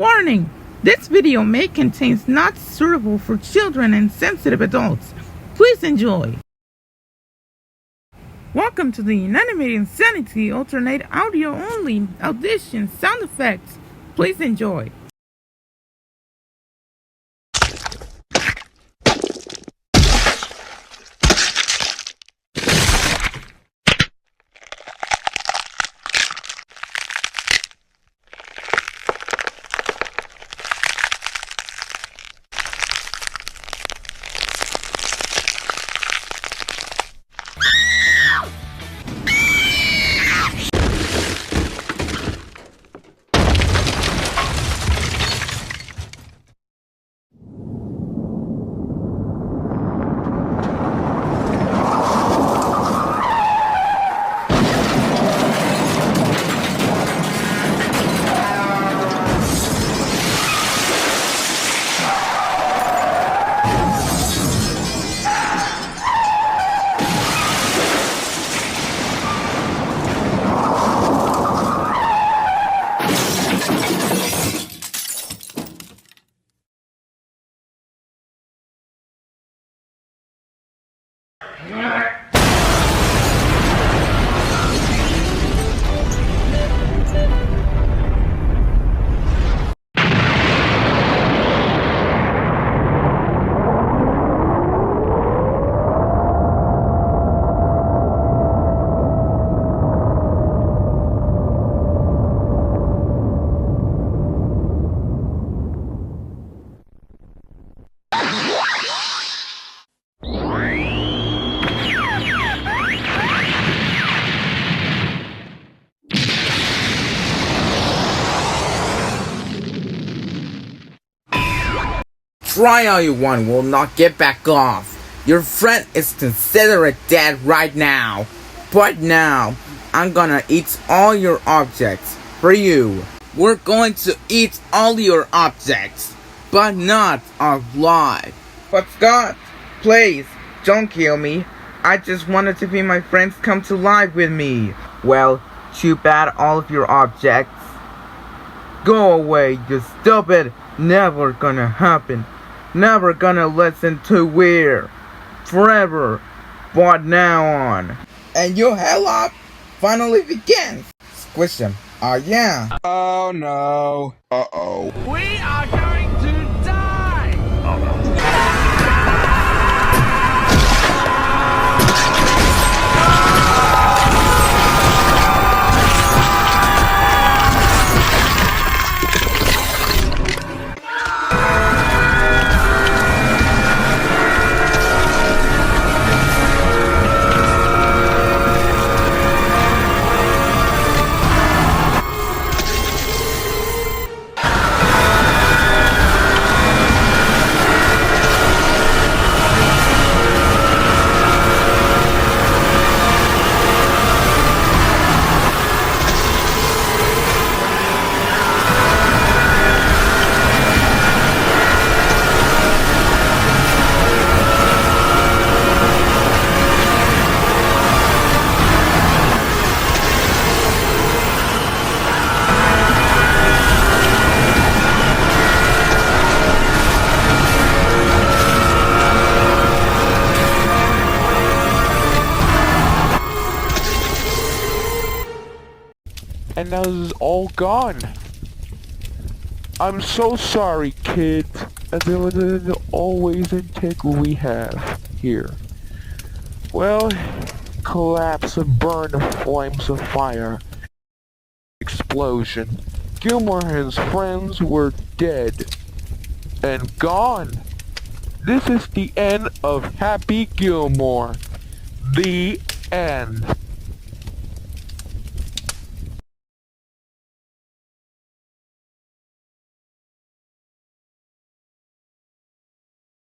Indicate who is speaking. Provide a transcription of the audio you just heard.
Speaker 1: Warning! This video may contain not suitable for children and sensitive adults. Please enjoy. Welcome to the Inanimate Insanity alternate audio only Audition sound effects. Please enjoy.
Speaker 2: Try all you want will not get back off. Your friend is considered dead right now. But now, I'm gonna eat all your objects for you. We're going to eat all your objects, but not alive.
Speaker 3: But Scott, please, don't kill me. I just wanted to see my friends come to life with me. Well, too bad all of your objects. Go away, you stupid. Never gonna happen. Never gonna listen to Weird. Forever. But now on.
Speaker 2: And your hell up finally begins.
Speaker 3: Squish him. Oh yeah.
Speaker 4: Oh no. Uh-oh.
Speaker 5: We are going to die!
Speaker 4: And now this is all gone. I'm so sorry, kids. And there was the always integrity we have here. Well, collapse and burn of flames of fire. Explosion. Gilmore and his friends were dead. And gone. This is the end of Happy Gilmore. The end.